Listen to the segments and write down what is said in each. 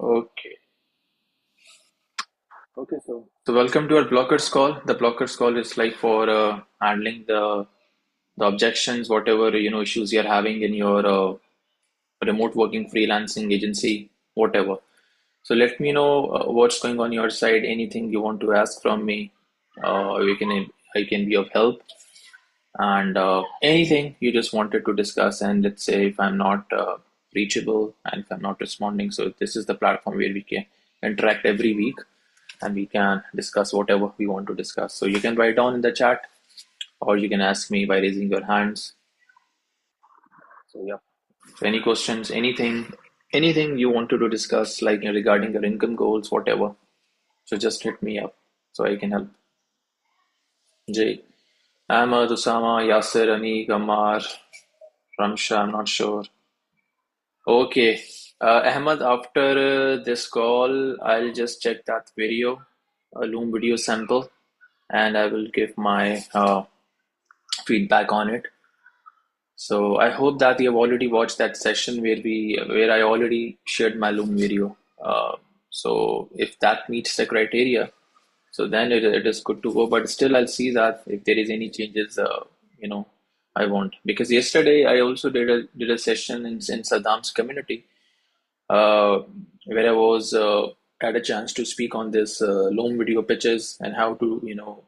Okay. Okay. So welcome to our blockers call. The blockers call is like for handling the objections, whatever issues you're having in your remote working, freelancing agency, whatever. So let me know what's going on your side. Anything you want to ask from me, we can I can be of help. And anything you just wanted to discuss. And let's say if I'm not reachable and if I'm not responding, so this is the platform where we can interact every week and we can discuss whatever we want to discuss. So you can write down in the chat or you can ask me by raising your hands. So yeah, so any questions, anything you wanted to discuss, like regarding your income goals, whatever. So just hit me up so I can help. Jay, Ahmad, Usama, Yasser, Anik, Ammar, Ramsha, I'm not sure. Okay. Ahmad, after this call, I'll just check that video, a Loom video sample, and I will give my feedback on it. So I hope that you have already watched that session where I already shared my Loom video. So if that meets the criteria, so then it is good to go. But still, I'll see that if there is any changes, you know, I won't. Because yesterday I also did a session in Saddam's community, uh, where I was had a chance to speak on this loan video pitches and how to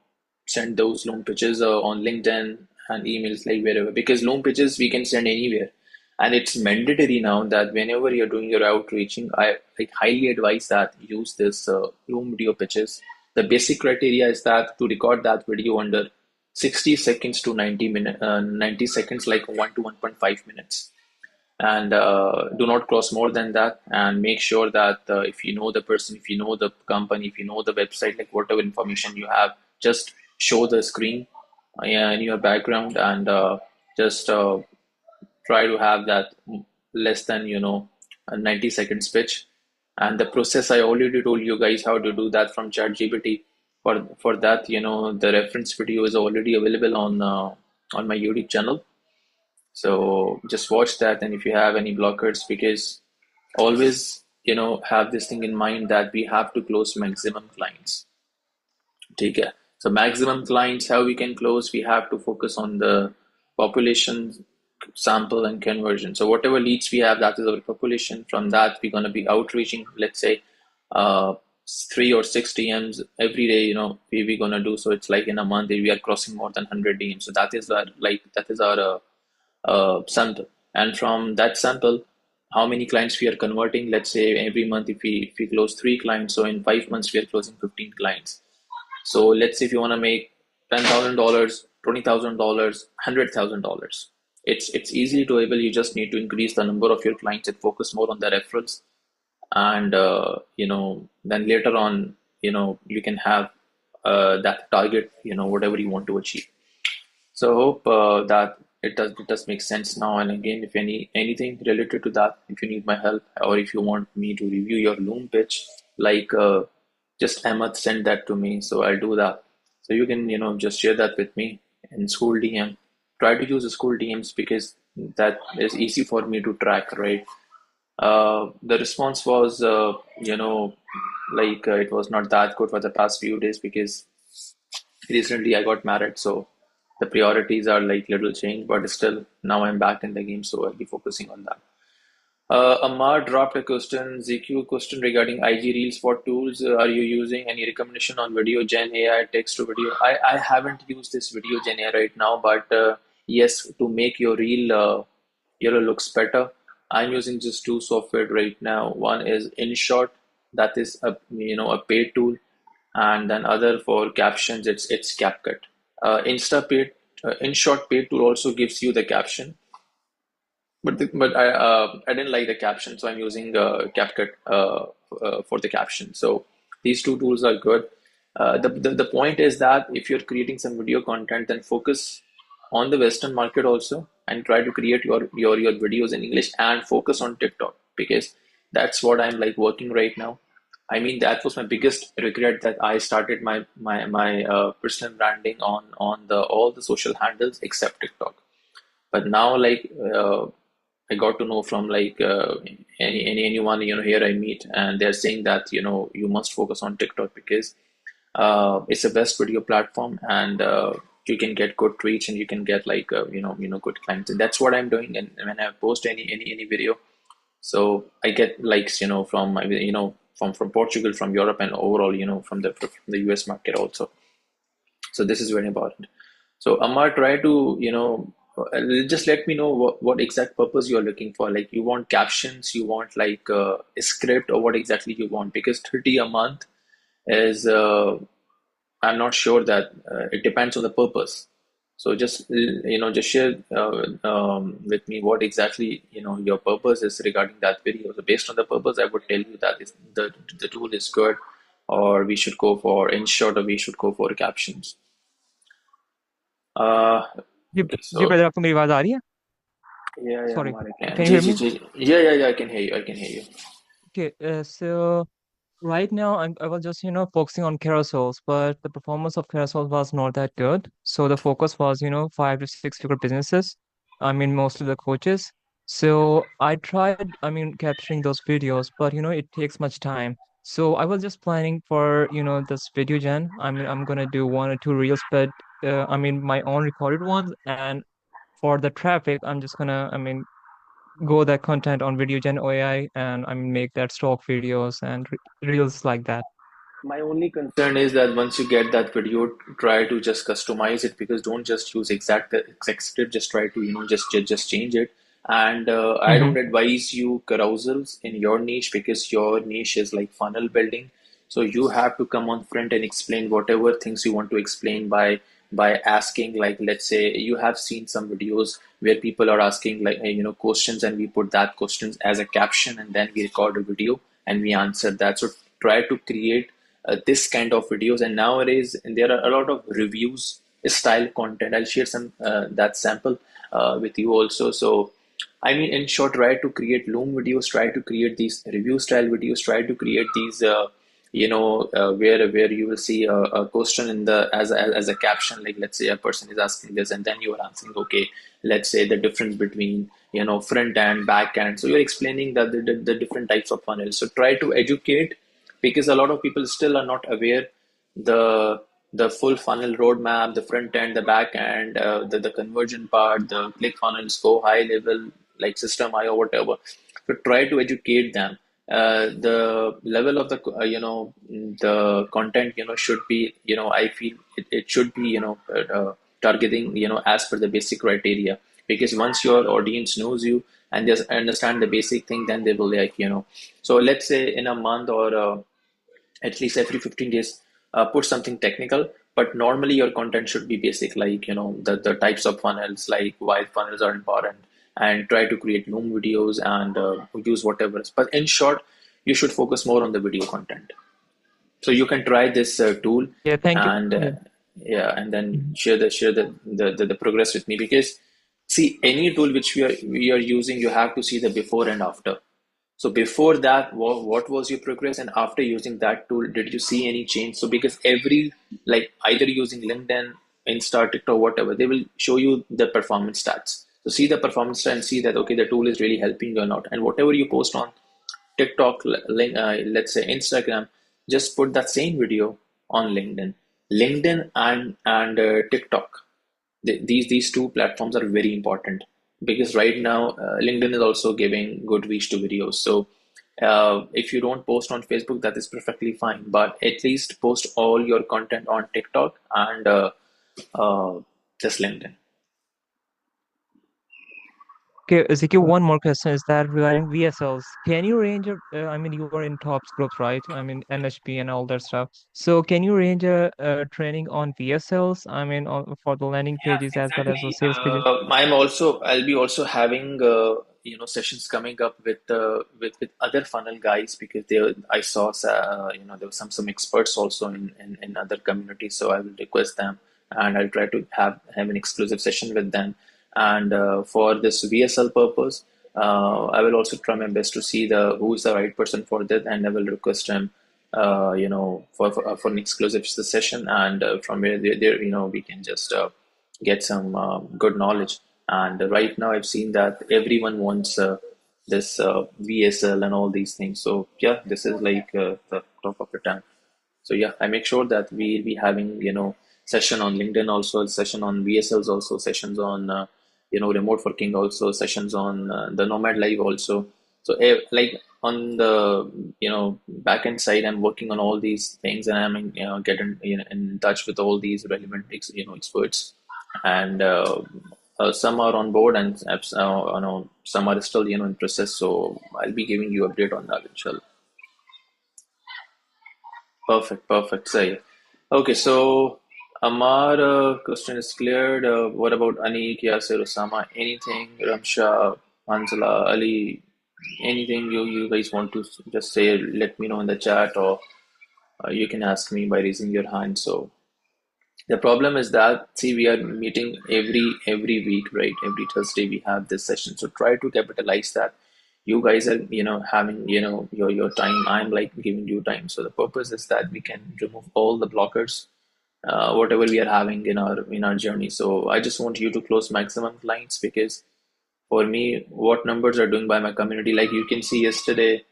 send those loan pitches on LinkedIn and emails, like wherever, because loan pitches we can send anywhere, and it's mandatory now that whenever you're doing your outreaching, I like highly advise that use this loan video pitches. The basic criteria is that to record that video under 60 seconds to 90 seconds, like 1 to 1.5 minutes, and do not cross more than that, and make sure that if you know the person, if you know the company, if you know the website, like whatever information you have, just show the screen yeah, in your background, and just try to have that less than a 90 second speech. And the process, I already told you guys how to do that from ChatGPT. For that, the reference video is already available on my YouTube channel, so just watch that. And if you have any blockers, because always, have this thing in mind that we have to close maximum clients. Take care. So maximum clients, how we can close, we have to focus on the population sample and conversion. So whatever leads we have, that is our population. From that, we're going to be outreaching, let's say, uh, 3 or 6 DMs every day, we're going to do. So it's like in a month, we are crossing more than 100 DMs. So that is our sample. And from that sample, how many clients we are converting? Let's say every month, if we close 3 clients, so in 5 months we are closing 15 clients. So let's say if you want to make $10,000, $20,000, $100,000, it's easily doable. You just need to increase the number of your clients and focus more on the referrals, and then later on, you can have that target, whatever you want to achieve. So I hope that it does make sense now. And again, if anything related to that, if you need my help or if you want me to review your Loom pitch, like just Ahmed send that to me, so I'll do that. So you can just share that with me in school DM. Try to use the school DMs because that is easy for me to track, right? The response was it was not that good for the past few days because recently I got married, so the priorities are like little change, but still now I'm back in the game, so I'll be focusing on that. Amar dropped a question, ZQ question regarding IG Reels. What tools are you using? Any recommendation on video gen AI, text to video? I haven't used this video gen AI right now, but yes, to make your reel looks better, I'm using just two software right now. One is InShot, that is a paid tool, and then other for captions, it's CapCut. Insta paid, InShot paid tool also gives you the caption, but I didn't like the caption, so I'm using CapCut for the caption. So these two tools are good. The point is that if you're creating some video content, then focus on the Western market also, and try to create your videos in English and focus on TikTok, because that's what I'm like working right now. I mean, that was my biggest regret, that I started my personal branding on the all the social handles except TikTok. But now, like, I got to know from like anyone here I meet, and they're saying that you must focus on TikTok because it's the best video platform, and you can get good reach, and you can get like good clients, and that's what I'm doing. And when I post any video, so I get likes from from Portugal, from Europe, and overall from the US market also. So this is very important. So Amar, try to just let me know what exact purpose you are looking for. Like you want captions, you want like a script, or what exactly you want? Because 30 a month is I'm not sure that it depends on the purpose. So just just share with me what exactly your purpose is regarding that video. So based on the purpose, I would tell you that is the tool is good, or we should go for in short, or we should go for captions. Uh, ji ji so brother, आपको मेरी आवाज आ रही है? yeah, Sorry, हमारे can can you जी hear जी me? जी yeah, I can hear you, I can hear you. Okay, so right now I was just focusing on carousels, but the performance of carousels was not that good. So the focus was 5 to 6 figure businesses. I mean, mostly the coaches. So I tried, I mean, capturing those videos, but it takes much time. So I was just planning for this video gen. I mean, I'm gonna do 1 or 2 reels, but I mean my own recorded ones, and for the traffic, I'm just gonna, I mean, go that content on video gen AI, and I mean make that stock videos and reels like that. My only concern is that once you get that video, try to just customize it, because don't just use exact script. Just try to just change it. And I Mm-hmm. don't advise you carousels in your niche, because your niche is like funnel building. So you have to come on front and explain whatever things you want to explain by asking, like, let's say you have seen some videos where people are asking like questions, and we put that questions as a caption, and then we record a video and we answer that. So try to create this kind of videos. And nowadays there are a lot of reviews style content. I'll share some that sample with you also. So I mean, in short, try to create loom videos, try to create these review style videos, try to create these where you will see a question in the as a caption, like let's say a person is asking this, and then you are answering, okay, let's say the difference between front and back end. So you're explaining that the different types of funnels. So try to educate, because a lot of people still are not aware the the full funnel roadmap, the front end, the back end, the conversion part, the click funnels, go high level, like system I or whatever. So try to educate them. The level of the content should be, I feel it should be targeting as per the basic criteria, because once your audience knows you and just understand the basic thing, then they will like so let's say in a month, or at least every 15 days, put something technical. But normally your content should be basic, like the types of funnels, like why funnels are important, and try to create loom videos, and use whatever. But in short, you should focus more on the video content. So you can try this tool, Yeah, thank you. and Yeah. yeah, and then Mhm. share the progress with me, because see, any tool which we are using, you have to see the before and after. So before that, what was your progress, and after using that tool, did you see any change? So because every, like, either using LinkedIn, Insta, TikTok, whatever, they will show you the performance stats. So see the performance stats and see that, okay, the tool is really helping you or not. And whatever you post on TikTok, let's say Instagram, just put that same video on LinkedIn and TikTok. These two platforms are very important, because right now LinkedIn is also giving good reach to videos. So if you don't post on Facebook, that is perfectly fine, but at least post all your content on TikTok and uh, just LinkedIn. Okay, Ezekiel, one more question is that regarding VSLs. Can you arrange I mean, you are in TOPS groups, right? I mean, NHP and all that stuff. So can you arrange a training on VSLs? I mean, for the landing pages Yeah, as well as the exactly. sales pages? I'll be also having sessions coming up with other funnel guys, because I saw there were some experts also in other communities. So I will request them, and I'll try to have an exclusive session with them. And for this VSL purpose, I will also try my best to see the who is the right person for that, and I will request him for an exclusive session, and from where there we can just get some good knowledge. And right now, I've seen that everyone wants this VSL and all these things. So yeah, this is like the talk of the town. So yeah, I make sure that we be having session on LinkedIn also, session on VSLs also, sessions on remote working also, sessions on the Nomad Live also. So like on the back end side, I'm working on all these things, and I'm getting in touch with all these relevant experts, and some are on board, and some are still in process. So I'll be giving you update on that, inshallah. Perfect, perfect. Say, okay, so Amar question is cleared. What about Anik, Yasir, Osama? Anything, Ramsha, Hanzala, Ali? Anything you guys want to just say? Let me know in the chat, or you can ask me by raising your hand. So the problem is that, see, we are meeting every week, right? Every Thursday we have this session. So try to capitalize that. You guys are, having, your time. I'm like giving you time. So the purpose is that we can remove all the blockers, whatever we are having in our journey. So I just want you to close maximum clients, because for me, what numbers are doing by my community, like you can see yesterday,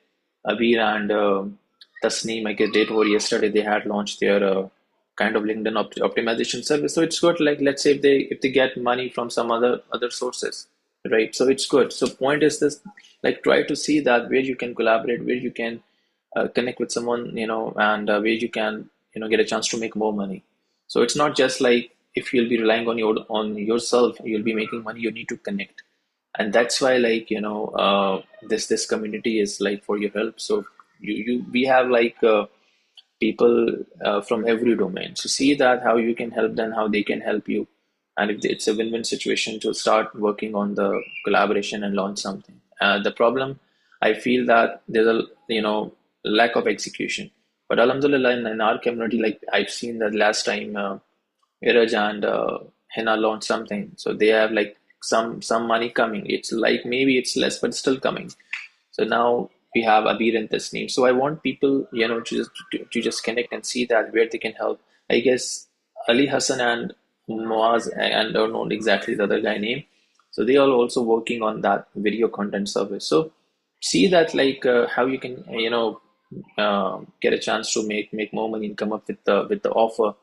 Abir and Tasneem, I guess, date over yesterday, they had launched their kind of LinkedIn optimization service. So it's good. Like, let's say if they get money from some other sources, right? So it's good. So point is this, like, try to see that where you can collaborate, where you can connect with someone, and where you can get a chance to make more money. So it's not just like, if you'll be relying on yourself, you'll be making money. You need to connect, and that's why, like, this community is like for your help. So we have like people from every domain, so see that how you can help them, how they can help you, and if it's a win-win situation, to start working on the collaboration and launch something. The problem, I feel that there's a lack of execution, but alhamdulillah, in our community, like I've seen that last time Iraj and Hina launched something. So they have like some money coming. It's like, maybe it's less, but still coming. So now we have Abir and Tasneem. So I want people, to just connect and see that where they can help. I guess Ali Hassan and Moaz, and I don't know exactly the other guy name. So they are also working on that video content service. So see that, like, how you can get a chance to make more money and come up with the offer,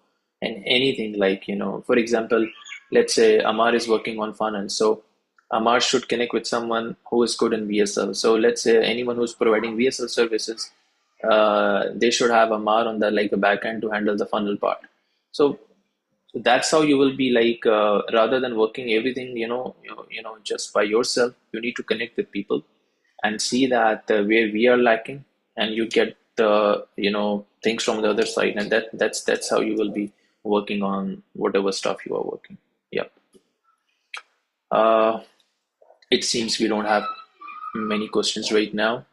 and anything, like, for example, let's say Amar is working on funnel. So Amar should connect with someone who is good in VSL. So let's say anyone who's providing VSL services, they should have Amar on the, like, a back end to handle the funnel part. So that's how you will be, like, rather than working everything, just by yourself, you need to connect with people and see that where we are lacking, and you get the things from the other side, and that's how you will be working on whatever stuff you are working. Yep. Uh, it seems we don't have many questions right now.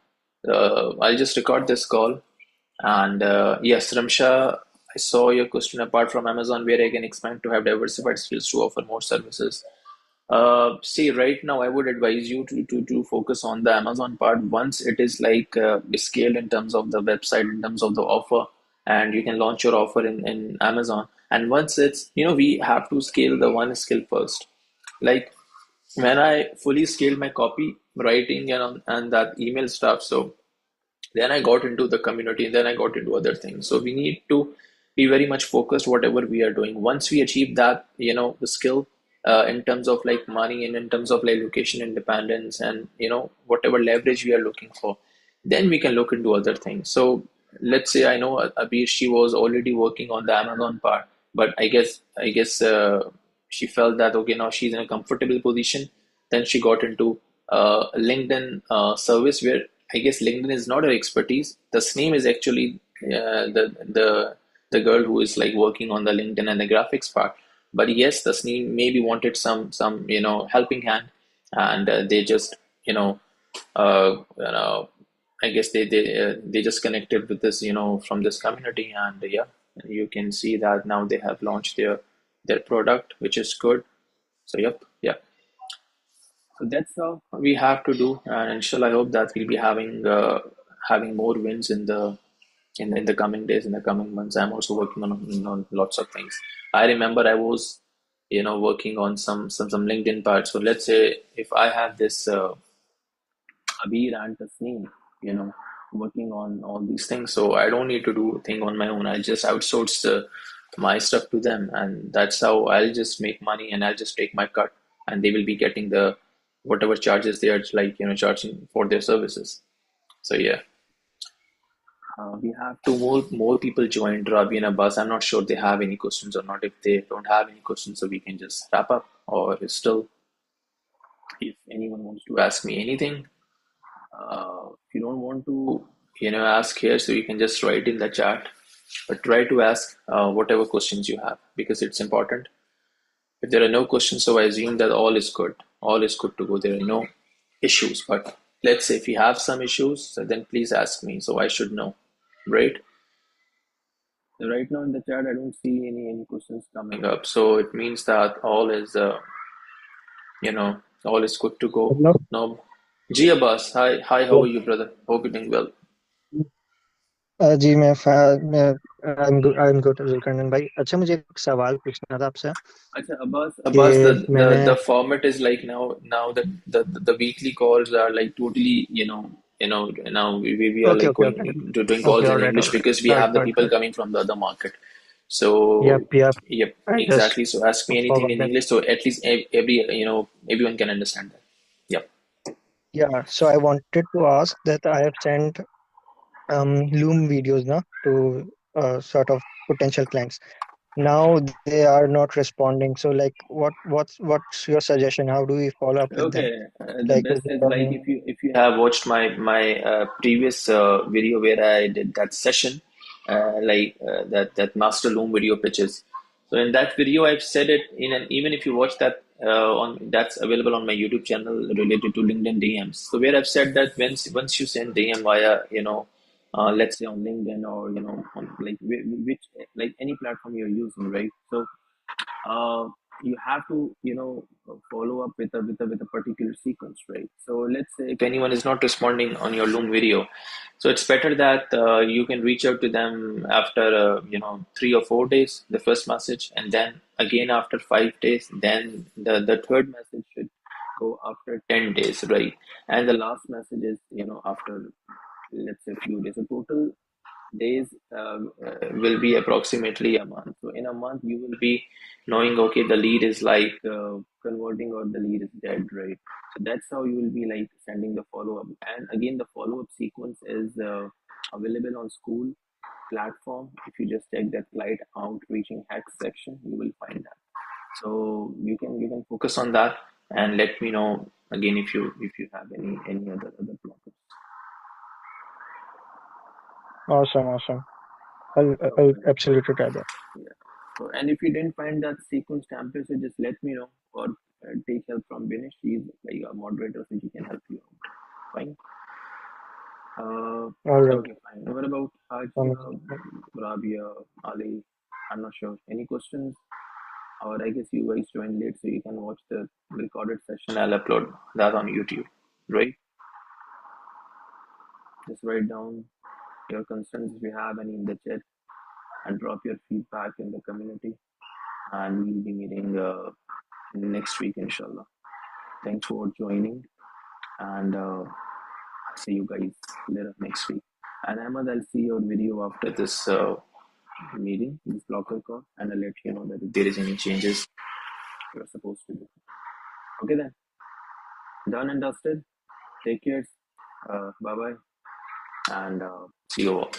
I'll just record this call. And yes, Ramsha, I saw your question. Apart from Amazon, where I can expand to have diversified skills to offer more services. See, right now, I would advise you to focus on the Amazon part. Once it is like scaled in terms of the website, in terms of the offer, and you can launch your offer in Amazon. And once it's, we have to scale the one skill first. Like, when I fully scaled my copy writing and that email stuff, so then I got into the community, and then I got into other things. So we need to be very much focused whatever we are doing. Once we achieve that, the skill, in terms of like money, and in terms of like location independence, and whatever leverage we are looking for, then we can look into other things. So let's say, I know Abhi, she was already working on the Amazon part, but I guess she felt that, okay, now she's in a comfortable position. Then she got into LinkedIn service, where I guess LinkedIn is not her expertise. The name is actually the girl who is like working on the LinkedIn and the graphics part. But yes, the SNEAM maybe wanted some helping hand, and they just I guess they just connected with this from this community, and yeah, you can see that now they have launched their product, which is good. So yep, yeah. So that's how we have to do, and inshallah, I hope that we'll be having more wins in the coming days, in the coming months. I'm also working on lots of things. I remember I was working on some LinkedIn part. So let's say if I have this Abir and Tasneem, working on all these things. So I don't need to do a thing on my own. I'll just outsource my stuff to them, and that's how I'll just make money, and I'll just take my cut, and they will be getting the whatever charges they are like charging for their services. So yeah, we have to more people join Ravi and Abbas. I'm not sure they have any questions or not. If they don't have any questions, so we can just wrap up. Or still, if anyone wants to ask me anything, if you don't want to, ask here, so you can just write in the chat. But try to ask whatever questions you have because it's important. If there are no questions, so I assume that all is good. All is good to go. There are no issues. But let's say if you have some issues, then please ask me so I should know. Right? So right now in the chat, I don't see any questions coming up. So it means that all is good to go. Hello No, Ji Abbas, hi, how hello are you, brother? Hope you're doing well. जी मैं I am good Zulqarnain भाई अच्छा मुझे एक सवाल पूछना था आपसे Acha, Abbas, कि मैंने the format is like now that the weekly calls are like totally, now we are okay like okay going okay to doing okay calls in alright English because we alright have the got people got coming from the other market. So, yep yep yep, I just exactly. So ask me anything forgot in that English, so at least everyone can understand that. Yep. Yeah so I wanted to ask that I have sent loom videos now to sort of potential clients now they are not responding so like what's your suggestion how do we follow up with them Okay, the like best is is there like any if you have watched my previous video where I did that session, that master loom video pitches. So in that video, I've said it even if you watch that on that's available on my YouTube channel related to LinkedIn DMs. So where I've said that once you send DM via let's say on LinkedIn or on like which like any platform you're using, right? So uh, you have to follow up with a particular sequence, right? So let's say if anyone is not responding on your loom video, so it's better that you can reach out to them after 3 or 4 days, the first message, and then again after 5 days, then the third message should go after 10 days, right? And the last message is after let's say a few days. So total days will be approximately a month. So in a month, you will be knowing, okay, the lead is like converting or the lead is dead, right? So that's how you will be like sending the follow up. And again, the follow up sequence is available on school platform. If you just check that client outreaching hacks section, you will find that. So you can focus on that and let me know again if you have any other blockers. awesome I'll Okay. absolutely try that. Yeah. So, and if you didn't find that sequence template, so just let me know or take help from Binish. She's like a moderator, so she can help you out. Fine. Uh, All right. okay, fine. What about Hajia, Rabia, Ali? I'm not sure. Any questions? Or I guess you guys joined late, so you can watch the recorded session. I'll upload that on YouTube, right? Just write down your concerns if you have any in the chat and drop your feedback in the community. And we'll be meeting next week, inshallah. Thanks for joining, and see you guys later next week. And Ahmad, I'll see your video after this meeting, this blocker call, and I'll let you know that if there is any changes you're supposed to do. Okay, then, done and dusted. Take care. Bye bye, and see you all.